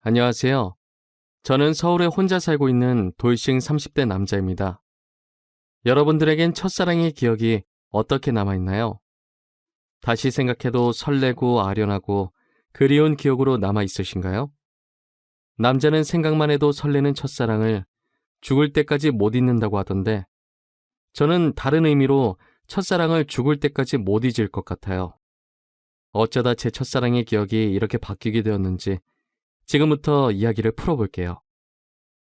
안녕하세요. 저는 서울에 혼자 살고 있는 돌싱 30대 남자입니다. 여러분들에겐 첫사랑의 기억이 어떻게 남아있나요? 다시 생각해도 설레고 아련하고 그리운 기억으로 남아있으신가요? 남자는 생각만 해도 설레는 첫사랑을 죽을 때까지 못 잊는다고 하던데 저는 다른 의미로 첫사랑을 죽을 때까지 못 잊을 것 같아요. 어쩌다 제 첫사랑의 기억이 이렇게 바뀌게 되었는지 지금부터 이야기를 풀어볼게요.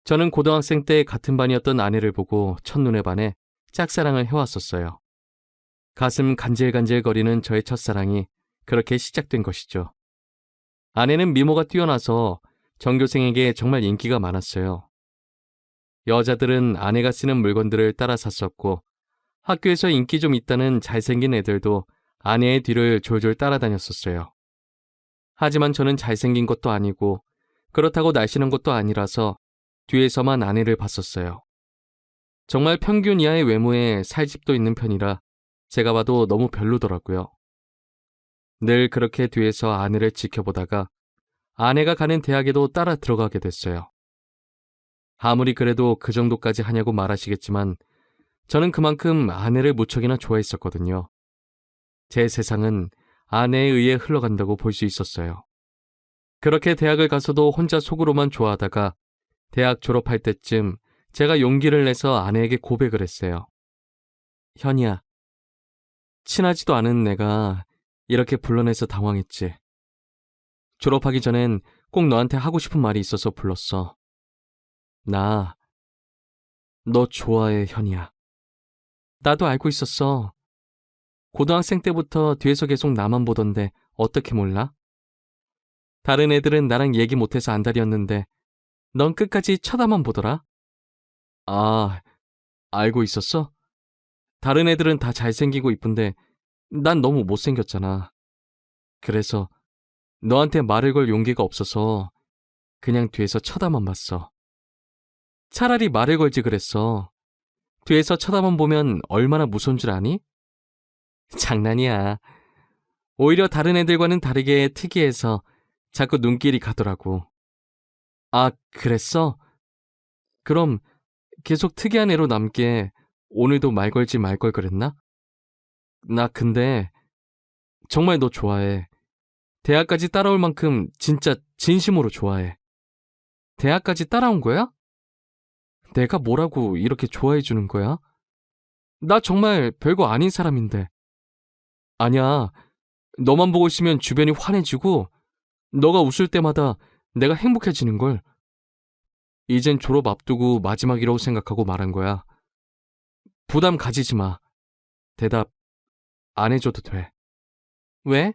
저는 고등학생 때 같은 반이었던 아내를 보고 첫눈에 반해 짝사랑을 해왔었어요. 가슴 간질간질거리는 저의 첫사랑이 그렇게 시작된 것이죠. 아내는 미모가 뛰어나서 전교생에게 정말 인기가 많았어요. 여자들은 아내가 쓰는 물건들을 따라 샀었고 학교에서 인기 좀 있다는 잘생긴 애들도 아내의 뒤를 졸졸 따라다녔었어요. 하지만 저는 잘생긴 것도 아니고 그렇다고 날씬한 것도 아니라서 뒤에서만 아내를 봤었어요. 정말 평균 이하의 외모에 살집도 있는 편이라 제가 봐도 너무 별로더라고요. 늘 그렇게 뒤에서 아내를 지켜보다가 아내가 가는 대학에도 따라 들어가게 됐어요. 아무리 그래도 그 정도까지 하냐고 말하시겠지만 저는 그만큼 아내를 무척이나 좋아했었거든요. 제 세상은 아내에 의해 흘러간다고 볼 수 있었어요. 그렇게 대학을 가서도 혼자 속으로만 좋아하다가 대학 졸업할 때쯤 제가 용기를 내서 아내에게 고백을 했어요. 현이야, 친하지도 않은 내가 이렇게 불러내서 당황했지. 졸업하기 전엔 꼭 너한테 하고 싶은 말이 있어서 불렀어. 나, 너 좋아해, 현이야. 나도 알고 있었어. 고등학생 때부터 뒤에서 계속 나만 보던데 어떻게 몰라? 다른 애들은 나랑 얘기 못해서 안달이었는데 넌 끝까지 쳐다만 보더라? 아, 알고 있었어? 다른 애들은 다 잘생기고 이쁜데 난 너무 못생겼잖아. 그래서 너한테 말을 걸 용기가 없어서 그냥 뒤에서 쳐다만 봤어. 차라리 말을 걸지 그랬어. 뒤에서 쳐다만 보면 얼마나 무서운 줄 아니? 장난이야. 오히려 다른 애들과는 다르게 특이해서 자꾸 눈길이 가더라고. 아, 그랬어? 그럼 계속 특이한 애로 남게 오늘도 말 걸지 말 걸 그랬나? 나 근데 정말 너 좋아해. 대학까지 따라올 만큼 진짜 진심으로 좋아해. 대학까지 따라온 거야? 내가 뭐라고 이렇게 좋아해 주는 거야? 나 정말 별거 아닌 사람인데. 아니야. 너만 보고 있으면 주변이 환해지고 너가 웃을 때마다 내가 행복해지는걸. 이젠 졸업 앞두고 마지막이라고 생각하고 말한 거야. 부담 가지지 마. 대답 안 해줘도 돼. 왜?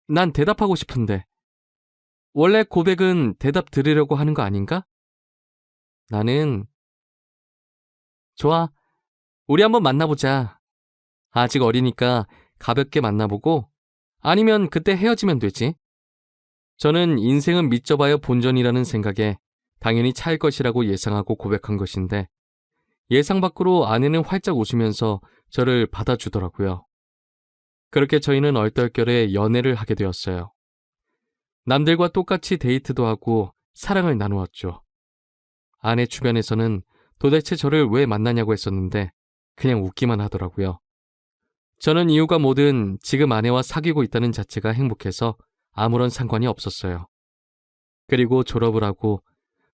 난 대답하고 싶은데. 원래 고백은 대답 들으려고 하는 거 아닌가? 나는 좋아. 우리 한번 만나보자. 아직 어리니까 가볍게 만나보고 아니면 그때 헤어지면 되지. 저는 인생은 믿져봐야 본전이라는 생각에 당연히 차일 것이라고 예상하고 고백한 것인데 예상 밖으로 아내는 활짝 웃으면서 저를 받아주더라고요. 그렇게 저희는 얼떨결에 연애를 하게 되었어요. 남들과 똑같이 데이트도 하고 사랑을 나누었죠. 아내 주변에서는 도대체 저를 왜 만나냐고 했었는데 그냥 웃기만 하더라고요. 저는 이유가 뭐든 지금 아내와 사귀고 있다는 자체가 행복해서 아무런 상관이 없었어요. 그리고 졸업을 하고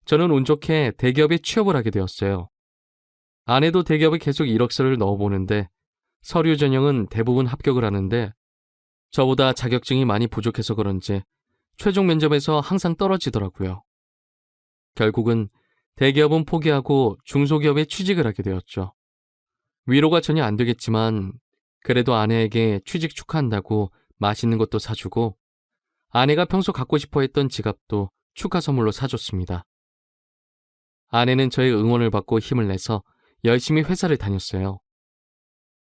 저는 운 좋게 대기업에 취업을 하게 되었어요. 아내도 대기업에 계속 이력서를 넣어보는데 서류 전형은 대부분 합격을 하는데 저보다 자격증이 많이 부족해서 그런지 최종 면접에서 항상 떨어지더라고요. 결국은 대기업은 포기하고 중소기업에 취직을 하게 되었죠. 위로가 전혀 안 되겠지만 그래도 아내에게 취직 축하한다고 맛있는 것도 사주고 아내가 평소 갖고 싶어 했던 지갑도 축하 선물로 사줬습니다. 아내는 저의 응원을 받고 힘을 내서 열심히 회사를 다녔어요.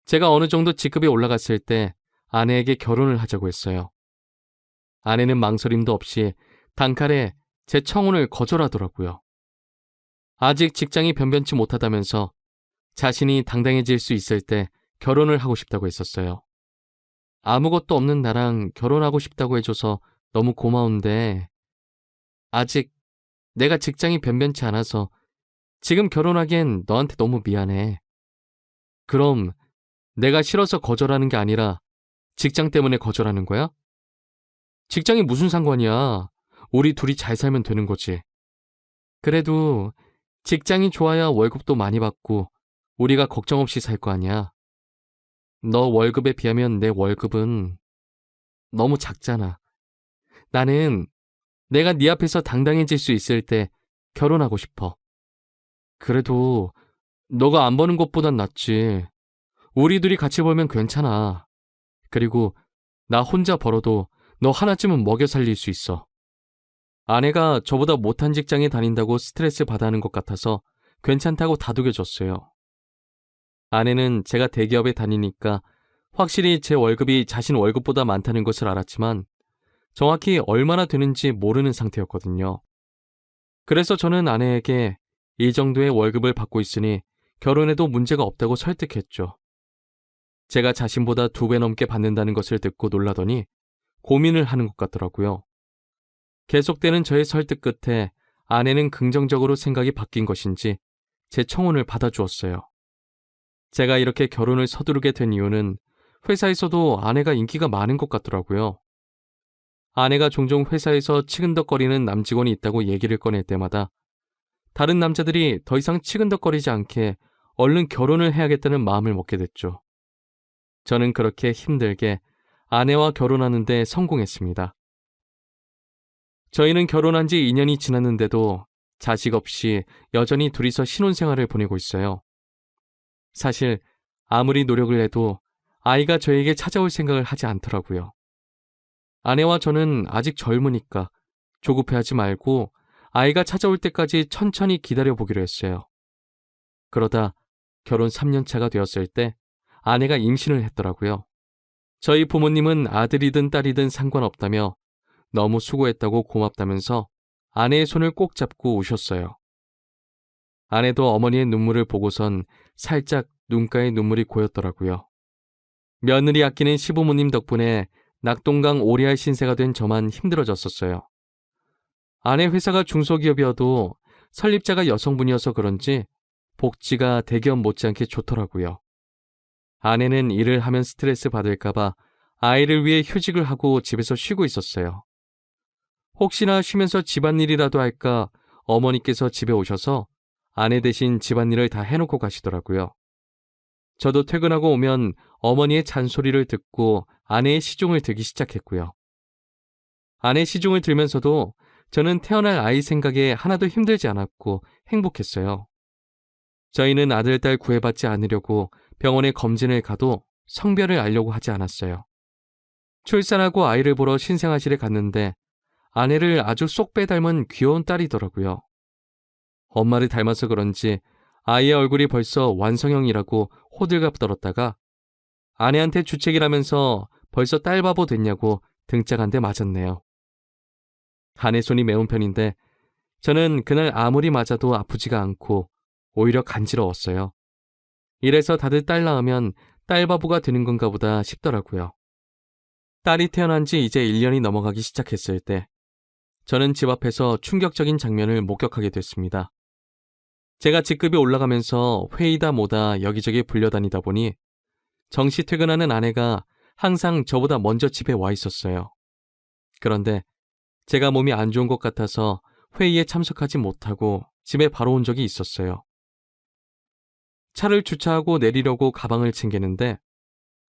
제가 어느 정도 직급이 올라갔을 때 아내에게 결혼을 하자고 했어요. 아내는 망설임도 없이 단칼에 제 청혼을 거절하더라고요. 아직 직장이 변변치 못하다면서 자신이 당당해질 수 있을 때 결혼을 하고 싶다고 했었어요. 아무것도 없는 나랑 결혼하고 싶다고 해줘서 너무 고마운데 아직 내가 직장이 변변치 않아서 지금 결혼하기엔 너한테 너무 미안해. 그럼 내가 싫어서 거절하는 게 아니라 직장 때문에 거절하는 거야? 직장이 무슨 상관이야. 우리 둘이 잘 살면 되는 거지. 그래도 직장이 좋아야 월급도 많이 받고 우리가 걱정 없이 살 거 아니야. 너 월급에 비하면 내 월급은 너무 작잖아. 나는 내가 네 앞에서 당당해질 수 있을 때 결혼하고 싶어. 그래도 너가 안 버는 것보단 낫지. 우리 둘이 같이 벌면 괜찮아. 그리고 나 혼자 벌어도 너 하나쯤은 먹여 살릴 수 있어. 아내가 저보다 못한 직장에 다닌다고 스트레스 받아 하는 것 같아서 괜찮다고 다독여줬어요. 아내는 제가 대기업에 다니니까 확실히 제 월급이 자신 월급보다 많다는 것을 알았지만 정확히 얼마나 되는지 모르는 상태였거든요. 그래서 저는 아내에게 이 정도의 월급을 받고 있으니 결혼해도 문제가 없다고 설득했죠. 제가 자신보다 2배 넘게 받는다는 것을 듣고 놀라더니 고민을 하는 것 같더라고요. 계속되는 저의 설득 끝에 아내는 긍정적으로 생각이 바뀐 것인지 제 청혼을 받아주었어요. 제가 이렇게 결혼을 서두르게 된 이유는 회사에서도 아내가 인기가 많은 것 같더라고요. 아내가 종종 회사에서 치근덕거리는 남직원이 있다고 얘기를 꺼낼 때마다 다른 남자들이 더 이상 치근덕거리지 않게 얼른 결혼을 해야겠다는 마음을 먹게 됐죠. 저는 그렇게 힘들게 아내와 결혼하는 데 성공했습니다. 저희는 결혼한 지 2년이 지났는데도 자식 없이 여전히 둘이서 신혼생활을 보내고 있어요. 사실 아무리 노력을 해도 아이가 저에게 찾아올 생각을 하지 않더라고요. 아내와 저는 아직 젊으니까 조급해하지 말고 아이가 찾아올 때까지 천천히 기다려보기로 했어요. 그러다 결혼 3년 차가 되었을 때 아내가 임신을 했더라고요. 저희 부모님은 아들이든 딸이든 상관없다며 너무 수고했다고 고맙다면서 아내의 손을 꼭 잡고 우셨어요. 아내도 어머니의 눈물을 보고선 살짝 눈가에 눈물이 고였더라고요. 며느리 아끼는 시부모님 덕분에 낙동강 오리알 신세가 된 저만 힘들어졌었어요. 아내 회사가 중소기업이어도 설립자가 여성분이어서 그런지 복지가 대기업 못지않게 좋더라고요. 아내는 일을 하면 스트레스 받을까봐 아이를 위해 휴직을 하고 집에서 쉬고 있었어요. 혹시나 쉬면서 집안일이라도 할까 어머니께서 집에 오셔서 아내 대신 집안일을 다 해놓고 가시더라고요. 저도 퇴근하고 오면 어머니의 잔소리를 듣고 아내의 시중을 들기 시작했고요. 아내 시중을 들면서도 저는 태어날 아이 생각에 하나도 힘들지 않았고 행복했어요. 저희는 아들, 딸 구애받지 않으려고 병원에 검진을 가도 성별을 알려고 하지 않았어요. 출산하고 아이를 보러 신생아실에 갔는데 아내를 아주 쏙 빼닮은 귀여운 딸이더라고요. 엄마를 닮아서 그런지 아이의 얼굴이 벌써 완성형이라고 호들갑 떨었다가 아내한테 주책이라면서 벌써 딸 바보 됐냐고 등짝 한 대 맞았네요. 아내 손이 매운 편인데 저는 그날 아무리 맞아도 아프지가 않고 오히려 간지러웠어요. 이래서 다들 딸 낳으면 딸 바보가 되는 건가 보다 싶더라고요. 딸이 태어난 지 이제 1년이 넘어가기 시작했을 때 저는 집 앞에서 충격적인 장면을 목격하게 됐습니다. 제가 직급이 올라가면서 회의다 뭐다 여기저기 불려다니다 보니 정시 퇴근하는 아내가 항상 저보다 먼저 집에 와 있었어요. 그런데 제가 몸이 안 좋은 것 같아서 회의에 참석하지 못하고 집에 바로 온 적이 있었어요. 차를 주차하고 내리려고 가방을 챙기는데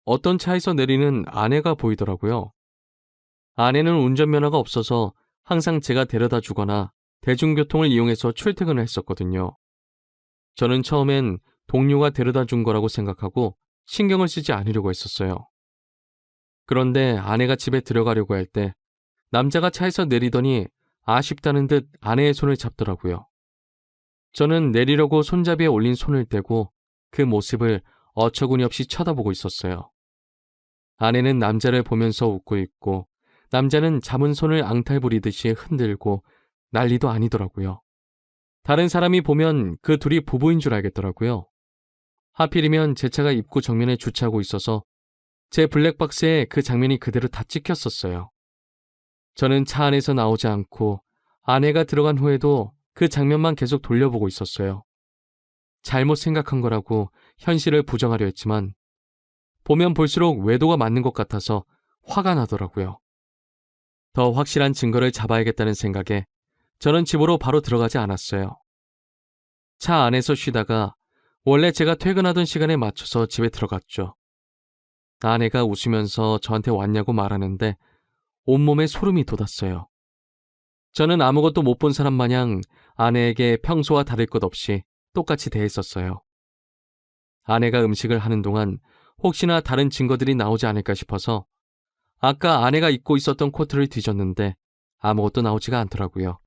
어떤 차에서 내리는 아내가 보이더라고요. 아내는 운전면허가 없어서 항상 제가 데려다 주거나 대중교통을 이용해서 출퇴근을 했었거든요. 저는 처음엔 동료가 데려다 준 거라고 생각하고 신경을 쓰지 않으려고 했었어요. 그런데 아내가 집에 들어가려고 할 때 남자가 차에서 내리더니 아쉽다는 듯 아내의 손을 잡더라고요. 저는 내리려고 손잡이에 올린 손을 떼고 그 모습을 어처구니 없이 쳐다보고 있었어요. 아내는 남자를 보면서 웃고 있고 남자는 잡은 손을 앙탈 부리듯이 흔들고 난리도 아니더라고요. 다른 사람이 보면 그 둘이 부부인 줄 알겠더라고요. 하필이면 제 차가 입구 정면에 주차하고 있어서 제 블랙박스에 그 장면이 그대로 다 찍혔었어요. 저는 차 안에서 나오지 않고 아내가 들어간 후에도 그 장면만 계속 돌려보고 있었어요. 잘못 생각한 거라고 현실을 부정하려 했지만 보면 볼수록 외도가 맞는 것 같아서 화가 나더라고요. 더 확실한 증거를 잡아야겠다는 생각에 저는 집으로 바로 들어가지 않았어요. 차 안에서 쉬다가 원래 제가 퇴근하던 시간에 맞춰서 집에 들어갔죠. 아내가 웃으면서 저한테 왔냐고 말하는데 온몸에 소름이 돋았어요. 저는 아무것도 못 본 사람 마냥 아내에게 평소와 다를 것 없이 똑같이 대했었어요. 아내가 음식을 하는 동안 혹시나 다른 증거들이 나오지 않을까 싶어서 아까 아내가 입고 있었던 코트를 뒤졌는데 아무것도 나오지가 않더라고요.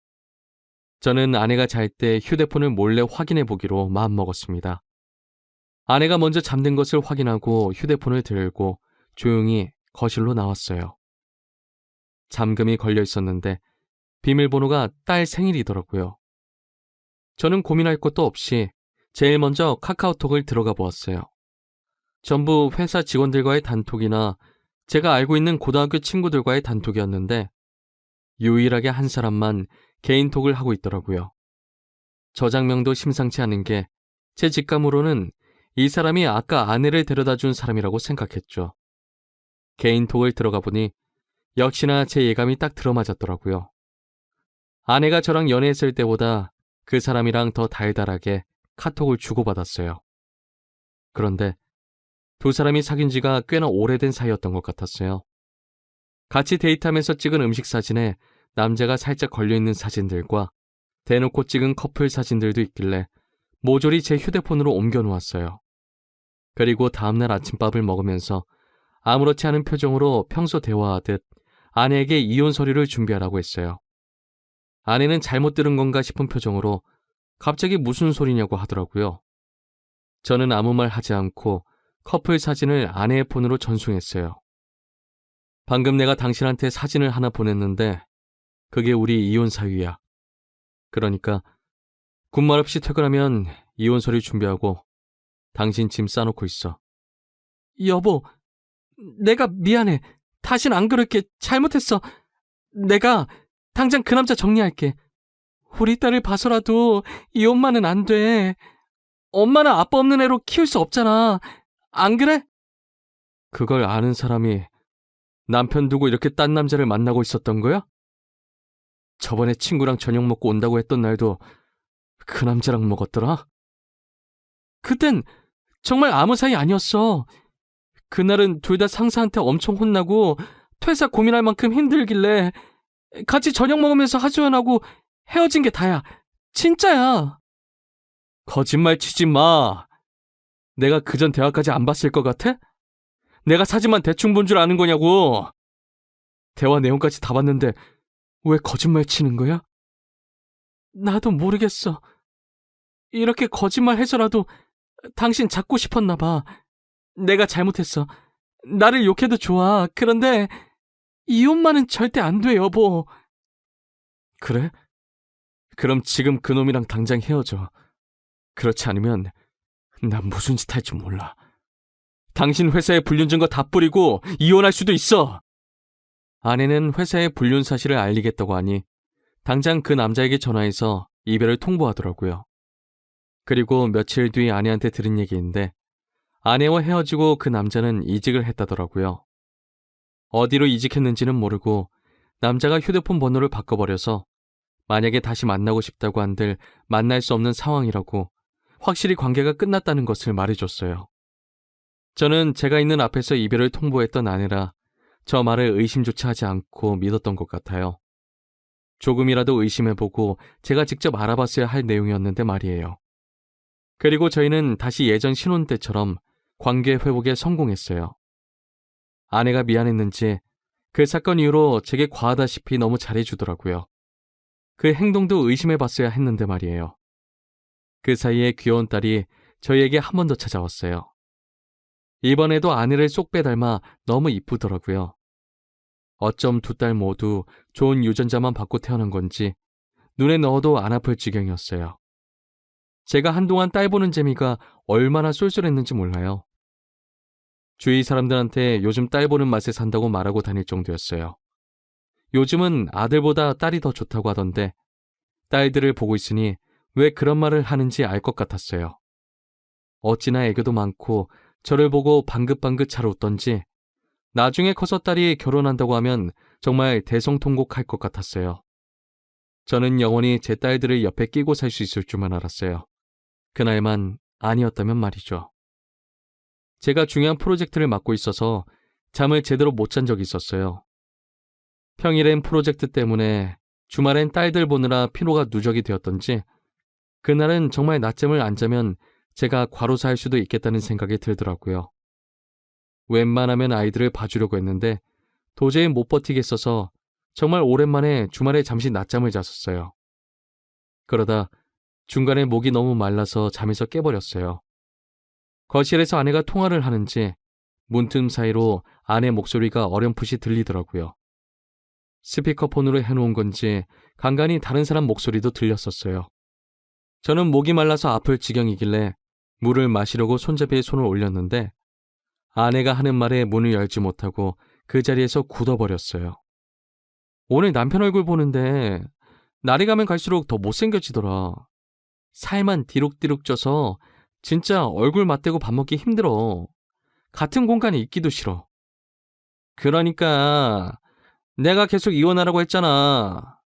저는 아내가 잘 때 휴대폰을 몰래 확인해 보기로 마음먹었습니다. 아내가 먼저 잠든 것을 확인하고 휴대폰을 들고 조용히 거실로 나왔어요. 잠금이 걸려 있었는데 비밀번호가 딸 생일이더라고요. 저는 고민할 것도 없이 제일 먼저 카카오톡을 들어가 보았어요. 전부 회사 직원들과의 단톡이나 제가 알고 있는 고등학교 친구들과의 단톡이었는데 유일하게 한 사람만 개인톡을 하고 있더라고요. 저장명도 심상치 않은 게 제 직감으로는 이 사람이 아까 아내를 데려다 준 사람이라고 생각했죠. 개인톡을 들어가 보니 역시나 제 예감이 딱 들어맞았더라고요. 아내가 저랑 연애했을 때보다 그 사람이랑 더 달달하게 카톡을 주고받았어요. 그런데 두 사람이 사귄 지가 꽤나 오래된 사이였던 것 같았어요. 같이 데이트하면서 찍은 음식 사진에 남자가 살짝 걸려있는 사진들과 대놓고 찍은 커플 사진들도 있길래 모조리 제 휴대폰으로 옮겨놓았어요. 그리고 다음날 아침밥을 먹으면서 아무렇지 않은 표정으로 평소 대화하듯 아내에게 이혼 서류를 준비하라고 했어요. 아내는 잘못 들은 건가 싶은 표정으로 갑자기 무슨 소리냐고 하더라고요. 저는 아무 말 하지 않고 커플 사진을 아내의 폰으로 전송했어요. 방금 내가 당신한테 사진을 하나 보냈는데 그게 우리 이혼 사유야. 그러니까 군말 없이 퇴근하면 이혼 서류 준비하고 당신 짐 싸놓고 있어. 여보, 내가 미안해. 다신 안 그럴게. 잘못했어. 내가 당장 그 남자 정리할게. 우리 딸을 봐서라도 이 엄마는 안 돼. 엄마는 아빠 없는 애로 키울 수 없잖아. 안 그래? 그걸 아는 사람이 남편 두고 이렇게 딴 남자를 만나고 있었던 거야? 저번에 친구랑 저녁 먹고 온다고 했던 날도 그 남자랑 먹었더라? 그땐 정말 아무 사이 아니었어. 그날은 둘 다 상사한테 엄청 혼나고 퇴사 고민할 만큼 힘들길래 같이 저녁 먹으면서 하소연하고 헤어진 게 다야. 진짜야. 거짓말 치지 마. 내가 그전 대화까지 안 봤을 것 같아? 내가 사진만 대충 본 줄 아는 거냐고. 대화 내용까지 다 봤는데 왜 거짓말 치는 거야? 나도 모르겠어. 이렇게 거짓말 해서라도 당신 잡고 싶었나 봐. 내가 잘못했어. 나를 욕해도 좋아. 그런데 이혼만은 절대 안 돼, 여보. 그래? 그럼 지금 그놈이랑 당장 헤어져. 그렇지 않으면 난 무슨 짓 할지 몰라. 당신 회사에 불륜 증거 다 뿌리고 이혼할 수도 있어. 아내는 회사에 불륜 사실을 알리겠다고 하니 당장 그 남자에게 전화해서 이별을 통보하더라고요. 그리고 며칠 뒤 아내한테 들은 얘기인데 아내와 헤어지고 그 남자는 이직을 했다더라고요. 어디로 이직했는지는 모르고 남자가 휴대폰 번호를 바꿔버려서 만약에 다시 만나고 싶다고 한들 만날 수 없는 상황이라고 확실히 관계가 끝났다는 것을 말해줬어요. 저는 제가 있는 앞에서 이별을 통보했던 아내라 저 말을 의심조차 하지 않고 믿었던 것 같아요. 조금이라도 의심해보고 제가 직접 알아봤어야 할 내용이었는데 말이에요. 그리고 저희는 다시 예전 신혼 때처럼 관계 회복에 성공했어요. 아내가 미안했는지 그 사건 이후로 제게 과하다시피 너무 잘해주더라고요. 그 행동도 의심해봤어야 했는데 말이에요. 그 사이에 귀여운 딸이 저희에게 한 번 더 찾아왔어요. 이번에도 아내를 쏙 빼닮아 너무 이쁘더라고요. 어쩜 두 딸 모두 좋은 유전자만 받고 태어난 건지 눈에 넣어도 안 아플 지경이었어요. 제가 한동안 딸 보는 재미가 얼마나 쏠쏠했는지 몰라요. 주위 사람들한테 요즘 딸 보는 맛에 산다고 말하고 다닐 정도였어요. 요즘은 아들보다 딸이 더 좋다고 하던데 딸들을 보고 있으니 왜 그런 말을 하는지 알 것 같았어요. 어찌나 애교도 많고 저를 보고 방긋방긋 잘 웃던지 나중에 커서 딸이 결혼한다고 하면 정말 대성통곡할 것 같았어요. 저는 영원히 제 딸들을 옆에 끼고 살 수 있을 줄만 알았어요. 그날만 아니었다면 말이죠. 제가 중요한 프로젝트를 맡고 있어서 잠을 제대로 못 잔 적이 있었어요. 평일엔 프로젝트 때문에 주말엔 딸들 보느라 피로가 누적이 되었던지 그날은 정말 낮잠을 안 자면 제가 과로사할 수도 있겠다는 생각이 들더라고요. 웬만하면 아이들을 봐주려고 했는데 도저히 못 버티겠어서 정말 오랜만에 주말에 잠시 낮잠을 잤었어요. 그러다 중간에 목이 너무 말라서 잠에서 깨버렸어요. 거실에서 아내가 통화를 하는지 문틈 사이로 아내 목소리가 어렴풋이 들리더라고요. 스피커폰으로 해놓은 건지 간간히 다른 사람 목소리도 들렸었어요. 저는 목이 말라서 아플 지경이길래 물을 마시려고 손잡이에 손을 올렸는데 아내가 하는 말에 문을 열지 못하고 그 자리에서 굳어버렸어요. 오늘 남편 얼굴 보는데 날이 가면 갈수록 더 못생겨지더라. 살만 디룩디룩 쪄서 진짜 얼굴 맞대고 밥 먹기 힘들어. 같은 공간에 있기도 싫어. 그러니까 내가 계속 이혼하라고 했잖아.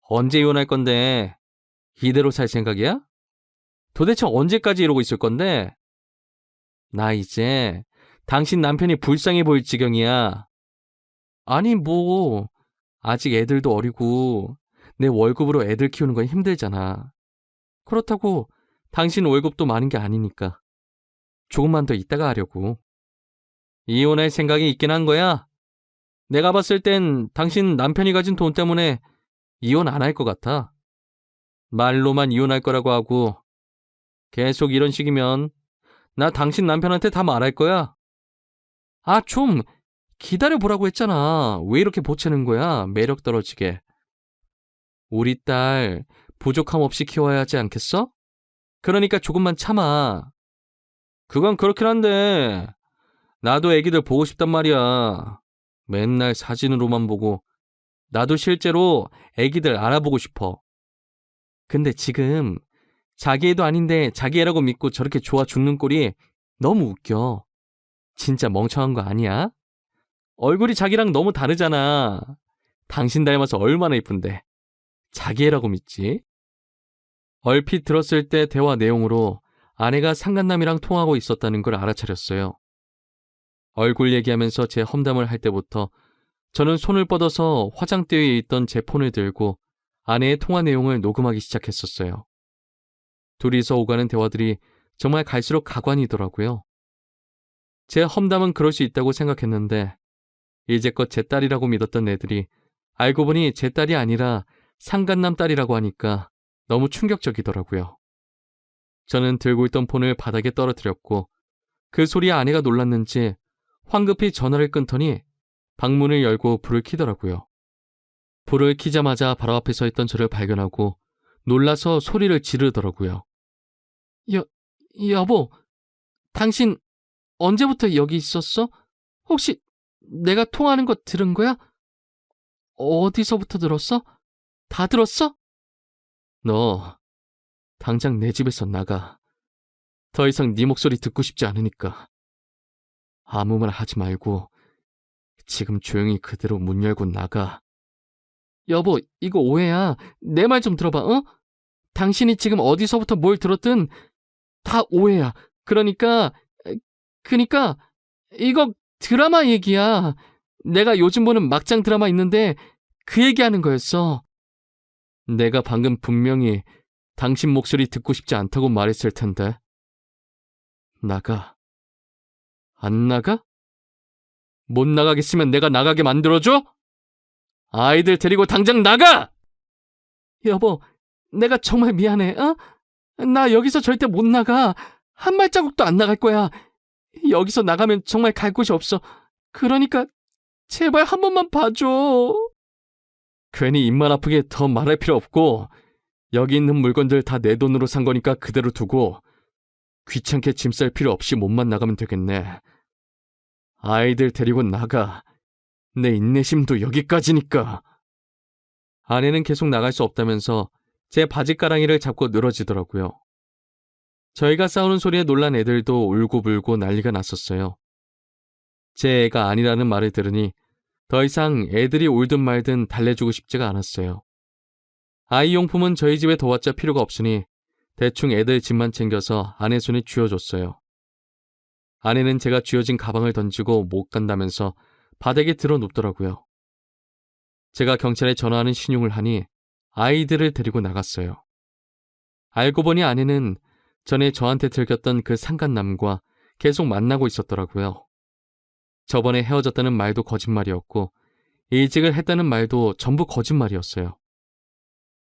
언제 이혼할 건데? 이대로 살 생각이야? 도대체 언제까지 이러고 있을 건데? 나 이제 당신 남편이 불쌍해 보일 지경이야. 아니 뭐 아직 애들도 어리고 내 월급으로 애들 키우는 건 힘들잖아. 그렇다고 당신 월급도 많은 게 아니니까 조금만 더 있다가 하려고. 이혼할 생각이 있긴 한 거야? 내가 봤을 땐 당신 남편이 가진 돈 때문에 이혼 안 할 것 같아. 말로만 이혼할 거라고 하고 계속 이런 식이면 나 당신 남편한테 다 말할 거야. 아, 좀 기다려보라고 했잖아. 왜 이렇게 보채는 거야? 매력 떨어지게. 우리 딸 부족함 없이 키워야 하지 않겠어? 그러니까 조금만 참아. 그건 그렇긴 한데 나도 애기들 보고 싶단 말이야. 맨날 사진으로만 보고 나도 실제로 애기들 알아보고 싶어. 근데 지금 자기 애도 아닌데 자기 애라고 믿고 저렇게 좋아 죽는 꼴이 너무 웃겨. 진짜 멍청한 거 아니야? 얼굴이 자기랑 너무 다르잖아. 당신 닮아서 얼마나 이쁜데. 자기 애라고 믿지? 얼핏 들었을 때 대화 내용으로 아내가 상간남이랑 통하고 있었다는 걸 알아차렸어요. 얼굴 얘기하면서 제 험담을 할 때부터 저는 손을 뻗어서 화장대에 있던 제 폰을 들고 아내의 통화 내용을 녹음하기 시작했었어요. 둘이서 오가는 대화들이 정말 갈수록 가관이더라고요. 제 험담은 그럴 수 있다고 생각했는데 이제껏 제 딸이라고 믿었던 애들이 알고 보니 제 딸이 아니라 상간남 딸이라고 하니까 너무 충격적이더라고요. 저는 들고 있던 폰을 바닥에 떨어뜨렸고 그 소리에 아내가 놀랐는지 황급히 전화를 끊더니 방문을 열고 불을 켜더라고요. 불을 켜자마자 바로 앞에 서 있던 저를 발견하고 놀라서 소리를 지르더라고요. 여보, 당신 언제부터 여기 있었어? 혹시 내가 통화하는 거 들은 거야? 어디서부터 들었어? 다 들었어? 너 당장 내 집에서 나가. 더 이상 네 목소리 듣고 싶지 않으니까. 아무 말 하지 말고 지금 조용히 그대로 문 열고 나가. 여보, 이거 오해야. 내 말 좀 들어봐, 어? 당신이 지금 어디서부터 뭘 들었든 다 오해야. 그러니까 이거 드라마 얘기야. 내가 요즘 보는 막장 드라마 있는데 그 얘기하는 거였어. 내가 방금 분명히 당신 목소리 듣고 싶지 않다고 말했을 텐데. 나가. 안 나가? 못 나가겠으면 내가 나가게 만들어줘? 아이들 데리고 당장 나가! 여보, 내가 정말 미안해, 어? 나 여기서 절대 못 나가. 한 발자국도 안 나갈 거야. 여기서 나가면 정말 갈 곳이 없어. 그러니까 제발 한 번만 봐줘. 괜히 입만 아프게 더 말할 필요 없고 여기 있는 물건들 다 내 돈으로 산 거니까 그대로 두고 귀찮게 짐 쌀 필요 없이 몸만 나가면 되겠네. 아이들 데리고 나가. 내 인내심도 여기까지니까. 아내는 계속 나갈 수 없다면서 제 바지가랑이를 잡고 늘어지더라고요. 저희가 싸우는 소리에 놀란 애들도 울고불고 난리가 났었어요. 제 애가 아니라는 말을 들으니 더 이상 애들이 울든 말든 달래주고 싶지가 않았어요. 아이용품은 저희 집에 둬왔자 필요가 없으니 대충 애들 집만 챙겨서 아내 손에 쥐어줬어요. 아내는 제가 쥐어진 가방을 던지고 못 간다면서 바닥에 들어 눕더라고요. 제가 경찰에 전화하는 신용을 하니 아이들을 데리고 나갔어요. 알고 보니 아내는 전에 저한테 들켰던 그 상간남과 계속 만나고 있었더라고요. 저번에 헤어졌다는 말도 거짓말이었고 이직을 했다는 말도 전부 거짓말이었어요.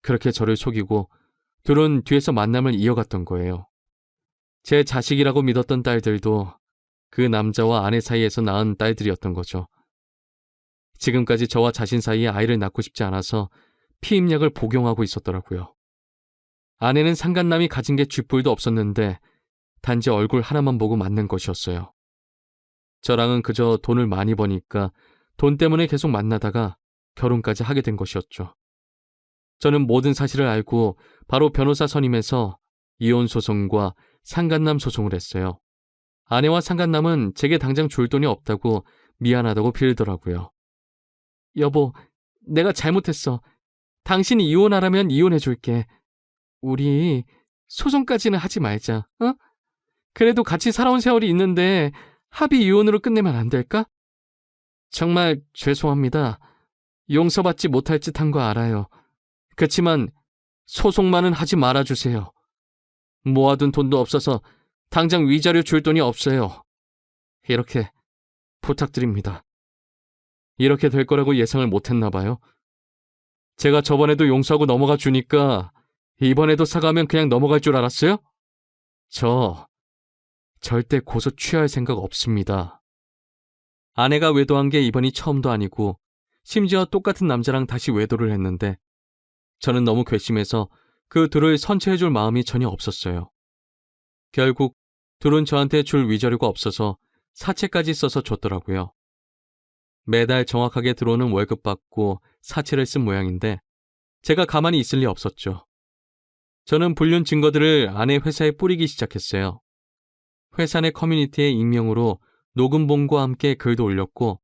그렇게 저를 속이고 둘은 뒤에서 만남을 이어갔던 거예요. 제 자식이라고 믿었던 딸들도 그 남자와 아내 사이에서 낳은 딸들이었던 거죠. 지금까지 저와 자신 사이에 아이를 낳고 싶지 않아서 피임약을 복용하고 있었더라고요. 아내는 상간남이 가진 게 쥐뿔도 없었는데 단지 얼굴 하나만 보고 맞는 것이었어요. 저랑은 그저 돈을 많이 버니까 돈 때문에 계속 만나다가 결혼까지 하게 된 것이었죠. 저는 모든 사실을 알고 바로 변호사 선임해서 이혼 소송과 상간남 소송을 했어요. 아내와 상간남은 제게 당장 줄 돈이 없다고 미안하다고 빌더라고요. 여보, 내가 잘못했어. 당신이 이혼하라면 이혼해줄게. 우리 소송까지는 하지 말자, 어? 그래도 같이 살아온 세월이 있는데 합의 이혼으로 끝내면 안 될까? 정말 죄송합니다. 용서받지 못할 짓 한 거 알아요. 그치만 소송만은 하지 말아주세요. 모아둔 돈도 없어서 당장 위자료 줄 돈이 없어요. 이렇게 부탁드립니다. 이렇게 될 거라고 예상을 못했나 봐요. 제가 저번에도 용서하고 넘어가 주니까 이번에도 사과하면 그냥 넘어갈 줄 알았어요? 저 절대 고소 취할 생각 없습니다. 아내가 외도한 게 이번이 처음도 아니고 심지어 똑같은 남자랑 다시 외도를 했는데 저는 너무 괘씸해서 그 둘을 선처해줄 마음이 전혀 없었어요. 결국 둘은 저한테 줄 위자료가 없어서 사채까지 써서 줬더라고요. 매달 정확하게 들어오는 월급 받고 사채를 쓴 모양인데 제가 가만히 있을 리 없었죠. 저는 불륜 증거들을 아내 회사에 뿌리기 시작했어요. 회사 내 커뮤니티에 익명으로 녹음본과 함께 글도 올렸고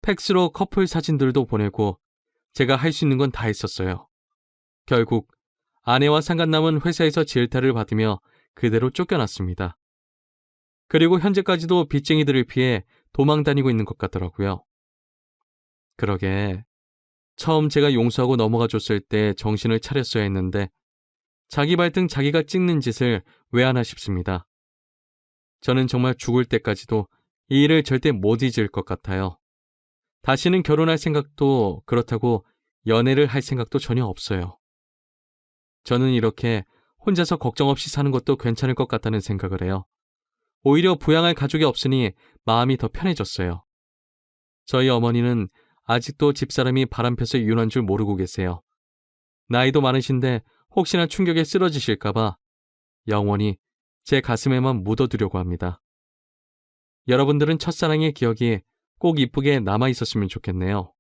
팩스로 커플 사진들도 보내고 제가 할 수 있는 건 다 했었어요. 결국 아내와 상간남은 회사에서 질타를 받으며 그대로 쫓겨났습니다. 그리고 현재까지도 빚쟁이들을 피해 도망 다니고 있는 것 같더라고요. 그러게 처음 제가 용서하고 넘어가 줬을 때 정신을 차렸어야 했는데 자기 발등 자기가 찍는 짓을 왜 하나 싶습니다. 저는 정말 죽을 때까지도 이 일을 절대 못 잊을 것 같아요. 다시는 결혼할 생각도 그렇다고 연애를 할 생각도 전혀 없어요. 저는 이렇게 혼자서 걱정 없이 사는 것도 괜찮을 것 같다는 생각을 해요. 오히려 부양할 가족이 없으니 마음이 더 편해졌어요. 저희 어머니는 아직도 집사람이 바람펴서 이혼한 줄 모르고 계세요. 나이도 많으신데 혹시나 충격에 쓰러지실까봐 영원히 제 가슴에만 묻어두려고 합니다. 여러분들은 첫사랑의 기억이 꼭 이쁘게 남아있었으면 좋겠네요.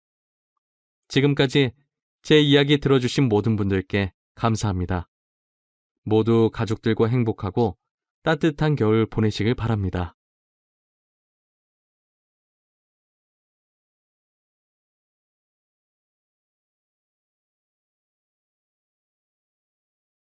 지금까지 제 이야기 들어주신 모든 분들께 감사합니다. 모두 가족들과 행복하고 따뜻한 겨울 보내시길 바랍니다.